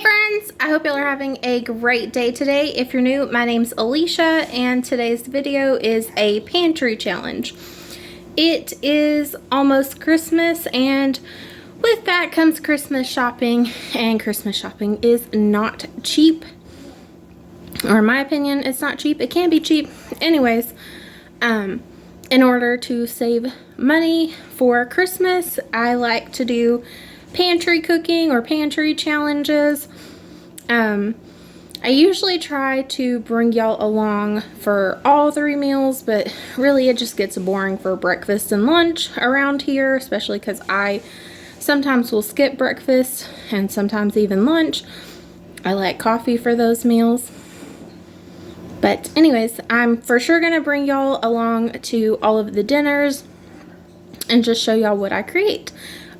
friends, I hope y'all are having a great day today. If you're new, my name's Alicia and today's video is a pantry challenge. It is almost Christmas and with that comes Christmas shopping, and Christmas shopping is not cheap. Or in my opinion, it's not cheap. It can be cheap. Anyways, in order to save money for Christmas, I like to do pantry cooking or pantry challenges. I usually try to bring y'all along for all 3 meals, but really it just gets boring for breakfast and lunch around here, especially because I sometimes will skip breakfast and sometimes even lunch. I like coffee for those meals. But anyways, I'm for sure gonna bring y'all along to all of the dinners and just show y'all what I create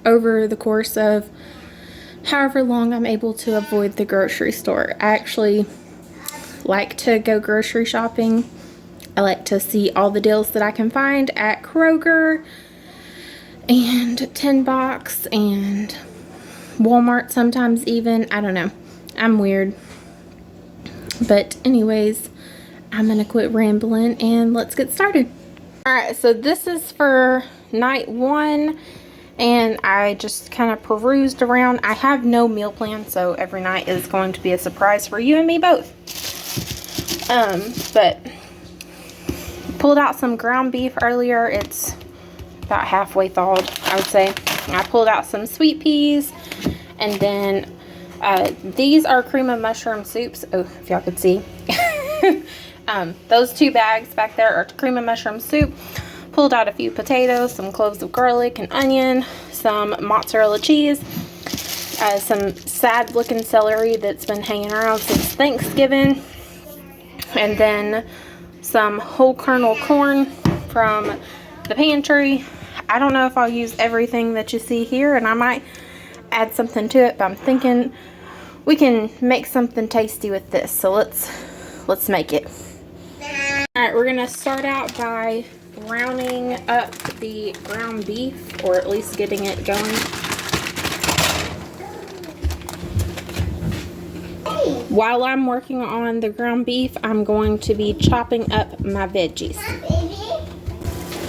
over the course of however long I'm able to avoid the grocery store. I actually like to go grocery shopping. I like to see all the deals that I can find at Kroger and 10 Box and Walmart sometimes even. I don't know. I'm weird. But anyways, I'm gonna quit rambling and let's get started. Alright, so this is for night 1. And I just kind of perused around. I have no meal plan, so every night is going to be a surprise for you and me both. But pulled out some ground beef earlier. It's about halfway thawed, I would say. I pulled out some sweet peas, and then these are cream of mushroom soups. Oh, if y'all could see. Those 2 bags back there are cream of mushroom soup. Pulled out a few potatoes, some cloves of garlic, an onion, some mozzarella cheese, some sad looking celery that's been hanging around since Thanksgiving, and then some whole kernel corn from the pantry. I don't know if I'll use everything that you see here, and I might add something to it, but I'm thinking we can make something tasty with this, so let's make it. Alright, we're gonna start out by browning up the ground beef, or at least getting it going. While I'm working on the ground beef, I'm going to be chopping up my veggies.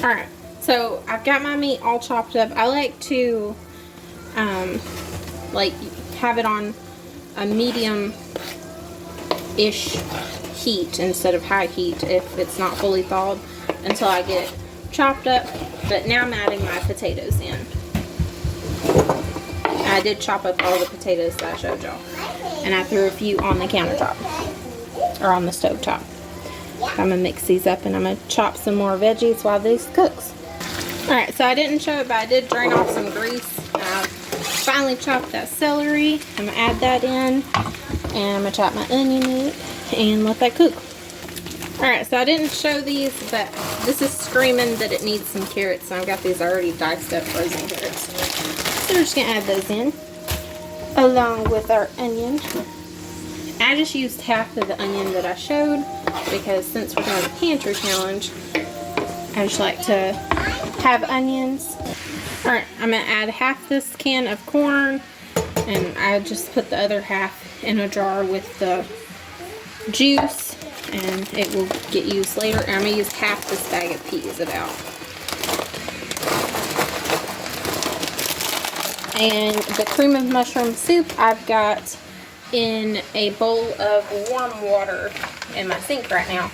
Alright, so I've got my meat all chopped up. I like to like have it on a medium-ish heat instead of high heat if it's not fully thawed, until I get it chopped up. But now I'm adding my potatoes in. I did chop up all the potatoes that I showed y'all, and I threw a few on the countertop or on the stove top. I'm gonna mix these up and I'm gonna chop some more veggies while this cooks. Alright, so I didn't show it, but I did drain off some grease. I finally chopped that celery. I'm gonna add that in, and I'm gonna chop my onion in and let that cook. Alright, so I didn't show these, but this is screaming that it needs some carrots, and I've got these already diced up frozen carrots. So we're just going to add those in, along with our onion. I just used half of the onion that I showed, because since we're doing a pantry challenge, I just like to have onions. Alright, I'm going to add half this can of corn, and I just put the other half in a jar with the juice, and it will get used later. And I'm going to use half this bag of peas about. And the cream of mushroom soup I've got in a bowl of warm water in my sink right now,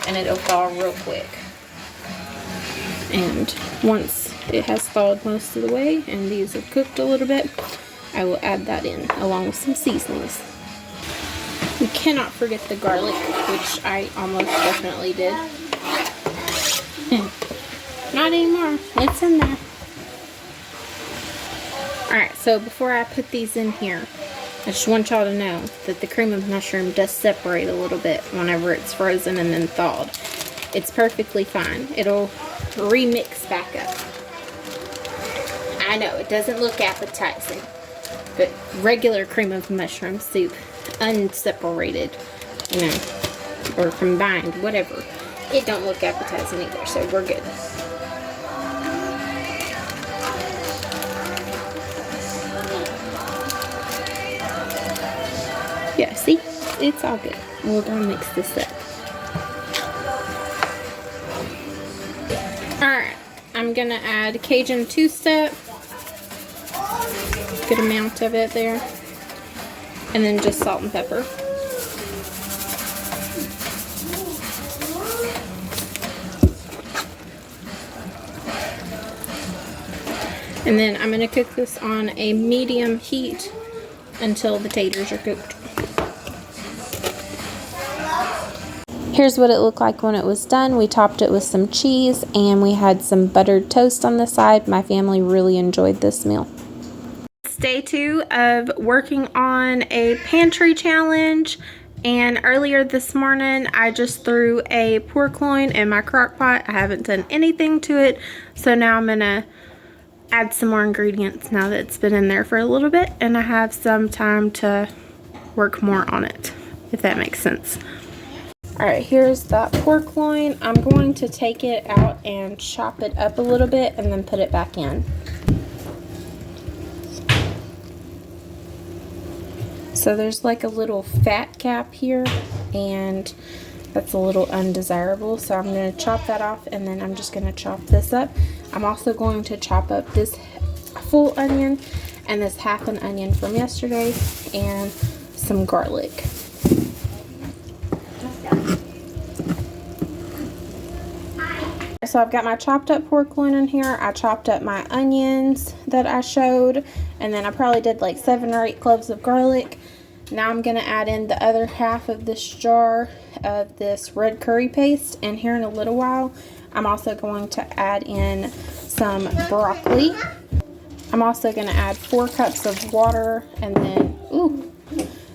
and it'll thaw real quick. And once it has thawed most of the way and these have cooked a little bit, I will add that in along with some seasonings. We cannot forget the garlic, which I almost definitely did. Not anymore. It's in there. Alright, so before I put these in here, I just want y'all to know that the cream of mushroom does separate a little bit whenever it's frozen and then thawed. It's perfectly fine. It'll remix back up. I know, it doesn't look appetizing, but regular cream of mushroom soup, unseparated, you know, or combined, whatever, it don't look appetizing either, so we're good. Yeah, see? It's all good. We're gonna mix this up. Alright, I'm gonna add Cajun two-step. Good amount of it there. And then just salt and pepper. And then I'm gonna cook this on a medium heat until the taters are cooked. Here's what it looked like when it was done. We topped it with some cheese and we had some buttered toast on the side. My family really enjoyed this meal. It's day 2 of working on a pantry challenge, and earlier this morning I just threw a pork loin in my crock pot. I haven't done anything to it, so now I'm gonna add some more ingredients now that it's been in there for a little bit and I have some time to work more on it, if that makes sense. Alright, here's that pork loin. I'm going to take it out and chop it up a little bit and then put it back in. So there's like a little fat cap here and that's a little undesirable, so I'm going to chop that off and then I'm just going to chop this up. I'm also going to chop up this full onion and this half an onion from yesterday and some garlic. So I've got my chopped up pork loin in here. I chopped up my onions that I showed, and then I probably did like 7 or 8 cloves of garlic. Now I'm going to add in the other half of this jar of this red curry paste, and here in a little while I'm also going to add in some broccoli. I'm also going to add 4 cups of water, and then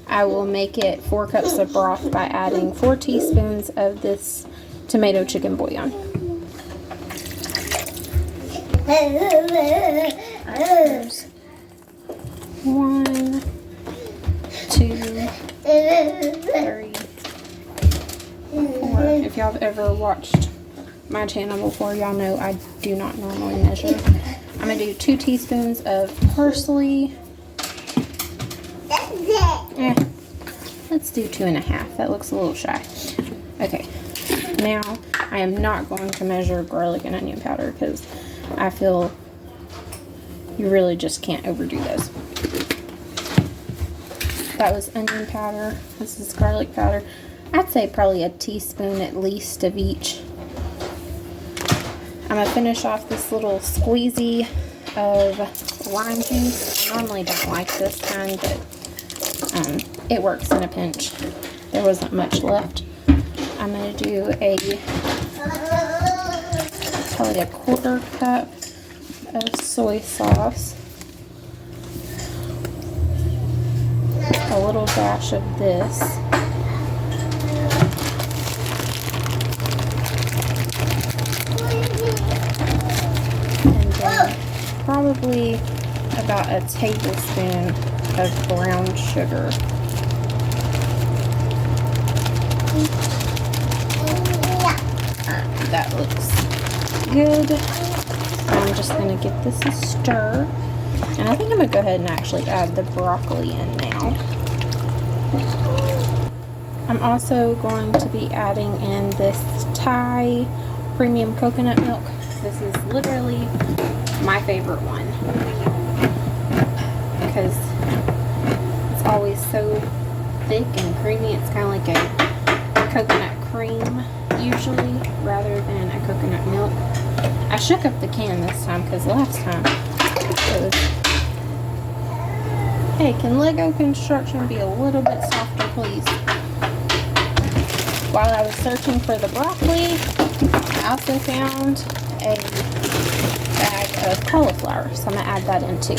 I will make it 4 cups of broth by adding 4 teaspoons of this tomato chicken bouillon. There's 1, 2, 3, 4. If y'all have ever watched my channel before, y'all know I do not normally measure. I'm going to do 2 teaspoons of parsley. Let's do 2.5. That looks a little shy. Okay, now I am not going to measure garlic and onion powder because I feel you really just can't overdo those. That was onion powder. This is garlic powder. I'd say probably a teaspoon at least of each. I'm going to finish off this little squeezy of lime juice. I normally don't like this kind, but it works in a pinch. There wasn't much left. I'm going to do probably a 1/4 cup of soy sauce, a little dash of this, and then probably about a tablespoon of brown sugar. Alright, that looks good. I'm just going to give this a stir. And I think I'm going to go ahead and actually add the broccoli in now. I'm also going to be adding in this Thai premium coconut milk. This is literally my favorite one because it's always so thick and creamy. It's kind of like a coconut cream usually rather than a coconut milk. I shook up the can this time because last time it was, hey, can Lego construction be a little bit softer, please? While I was searching for the broccoli, I also found a bag of cauliflower, so I'm going to add that in too.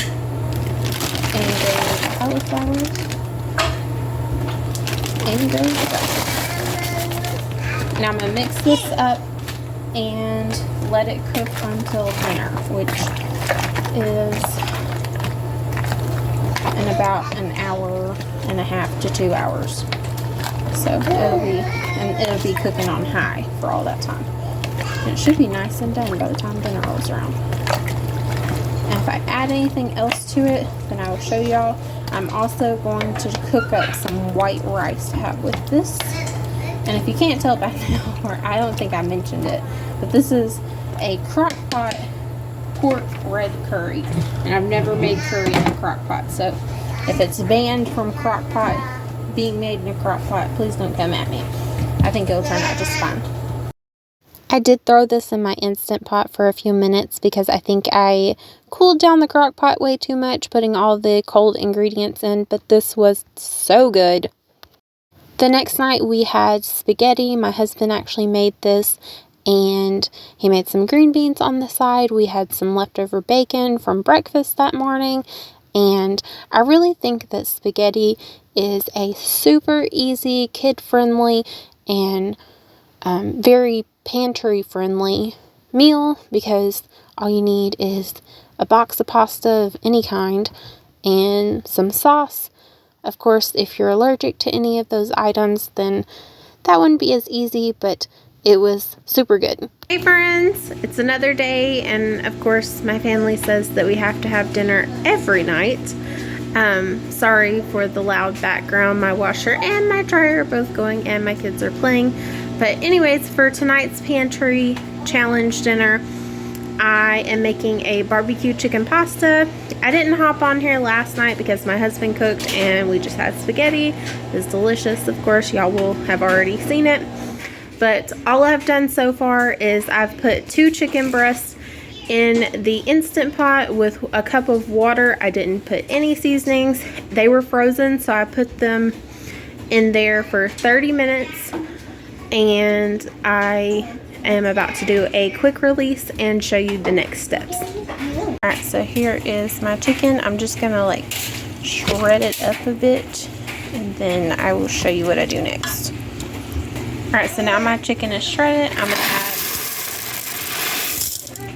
And the cauliflower, and there we go. Now I'm going to mix this up and let it cook until dinner, which is in about 1.5 to 2 hours. So it'll be cooking on high for all that time. And it should be nice and done by the time dinner rolls around. And if I add anything else to it, then I will show y'all. I'm also going to cook up some white rice to have with this. And if you can't tell by now, or I don't think I mentioned it, but this is a crock pot pork red curry. And I've never made curry in a crock pot, so if it's banned from crock pot, being made in a crock pot, please don't come at me. I think it'll turn out just fine. I did throw this in my Instant Pot for a few minutes because I think I cooled down the crock pot way too much, putting all the cold ingredients in, but this was so good. The next night we had spaghetti. My husband actually made this, and he made some green beans on the side. We had some leftover bacon from breakfast that morning, and I really think that spaghetti is a super easy, kid-friendly, and very pantry-friendly meal, because all you need is a box of pasta of any kind and some sauce. Of course, if you're allergic to any of those items, then that wouldn't be as easy, but it was super good. Hey friends, it's another day, and of course my family says that we have to have dinner every night. Sorry for the loud background. My washer and my dryer are both going and my kids are playing. But anyways, for tonight's pantry challenge dinner, I am making a barbecue chicken pasta. I didn't hop on here last night because my husband cooked and we just had spaghetti. It was delicious, of course. Y'all will have already seen it. But all I've done so far is I've put 2 chicken breasts in the Instant Pot with a cup of water. I didn't put any seasonings. They were frozen, so I put them in there for 30 minutes. And I am about to do a quick release and show you the next steps. Alright, so here is my chicken. I'm just gonna like shred it up a bit, and then I will show you what I do next. Alright, so now my chicken is shredded. I'm gonna add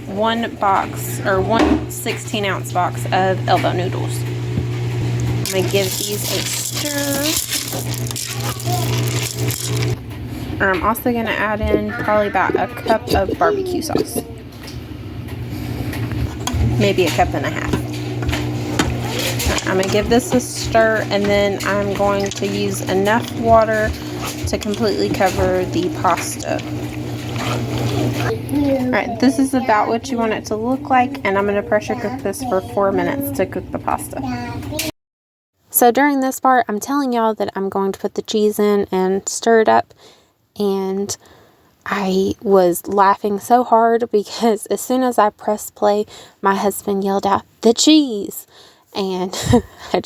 1 box, or 1 16-ounce box of elbow noodles. I'm gonna give these a stir. I'm also going to add in probably about a cup of barbecue sauce. Maybe a cup and a half. I'm going to give this a stir, and then I'm going to use enough water to completely cover the pasta. Alright, this is about what you want it to look like, and I'm going to pressure cook this for 4 minutes to cook the pasta. So during this part, I'm telling y'all that I'm going to put the cheese in and stir it up. And I was laughing so hard because as soon as I pressed play, my husband yelled out, "The cheese!" And I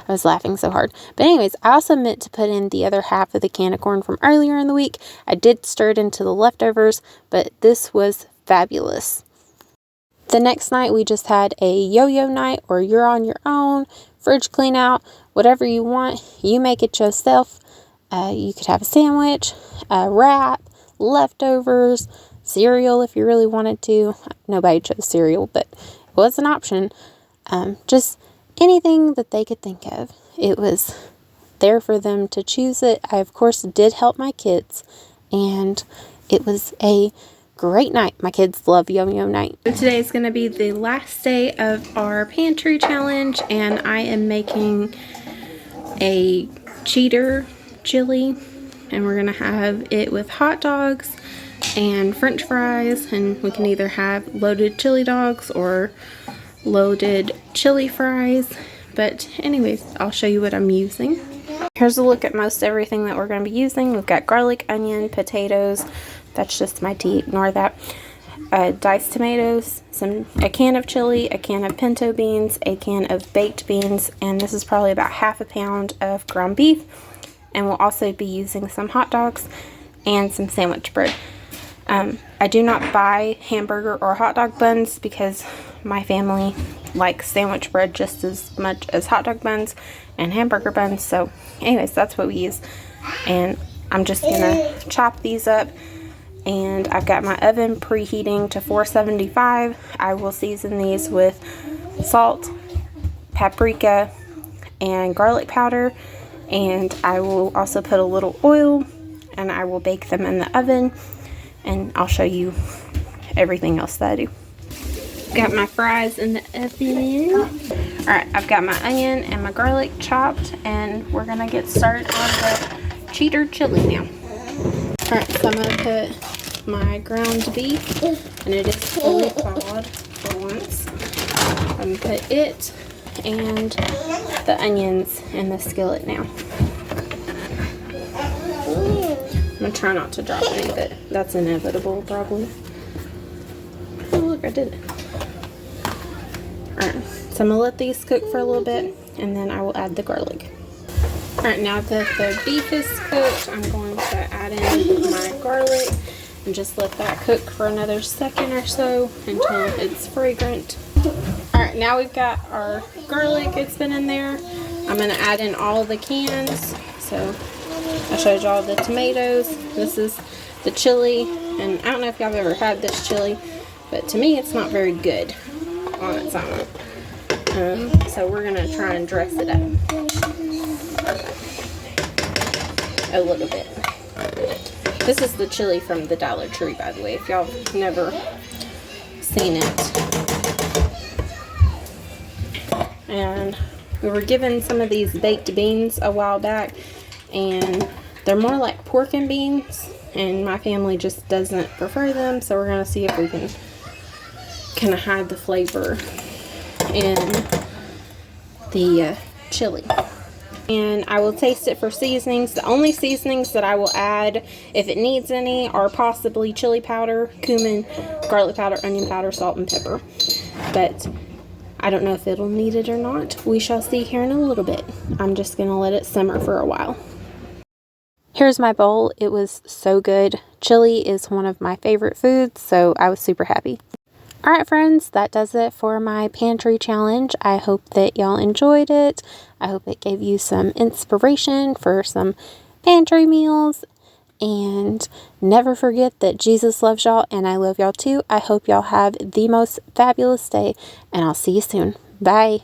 was laughing so hard. But anyways, I also meant to put in the other half of the can of corn from earlier in the week. I did stir it into the leftovers, but this was fabulous. The next night, we just had a yo-yo night, or you're on your own, fridge clean out, whatever you want. You make it yourself. You could have a sandwich, a wrap, leftovers, cereal if you really wanted to. Nobody chose cereal, but it was an option. Just anything that they could think of. It was there for them to choose it. I, of course, did help my kids, and it was a great night. My kids love yo-yo night. So today is going to be the last day of our pantry challenge, and I am making a cheater chili, and we're gonna have it with hot dogs and french fries, and we can either have loaded chili dogs or loaded chili fries. But anyways, I'll show you what I'm using. Here's a look at most everything that we're going to be using. We've got garlic, onion, potatoes. That's just my tea, ignore that. Diced tomatoes, a can of chili, a can of pinto beans, a can of baked beans, and this is probably about half a pound of ground beef. And we'll also be using some hot dogs and some sandwich bread. I do not buy hamburger or hot dog buns because my family likes sandwich bread just as much as hot dog buns and hamburger buns. So anyways, that's what we use. And I'm just gonna chop these up. And I've got my oven preheating to 475. I will season these with salt, paprika, and garlic powder. And I will also put a little oil, and I will bake them in the oven, and I'll show you everything else that I do. Got my fries in the oven. Alright, I've got my onion and my garlic chopped, and we're gonna get started on the cheddar chili now. Alright, so I'm gonna put my ground beef, and it is fully thawed for once. I'm gonna put it and the onions in the skillet now. I'm gonna try not to drop any, but that's inevitable probably. Oh look, I did it. Alright, so I'm gonna let these cook for a little bit, and then I will add the garlic. Alright, now that the beef is cooked, I'm going to add in my garlic and just let that cook for another second or so until it's fragrant. Alright, now we've got our garlic, it's been in there. I'm going to add in all the cans. So I showed you all the tomatoes. This is the chili, and I don't know if y'all have ever had this chili, but to me it's not very good on its own. So we're going to try and dress it up a little bit. This is the chili from the Dollar Tree, by the way, if y'all have never seen it. And we were given some of these baked beans a while back, and they're more like pork and beans, and my family just doesn't prefer them, so we're going to see if we can kind of hide the flavor in the chili. And I will taste it for seasonings. The only seasonings that I will add, if it needs any, are possibly chili powder, cumin, garlic powder, onion powder, salt, and pepper. But I don't know if it'll need it or not. We shall see here in a little bit. I'm just going to let it simmer for a while. Here's my bowl. It was so good. Chili is one of my favorite foods, so I was super happy. Alright friends, that does it for my pantry challenge. I hope that y'all enjoyed it. I hope it gave you some inspiration for some pantry meals. And never forget that Jesus loves y'all and I love y'all too. I hope y'all have the most fabulous day, and I'll see you soon. Bye.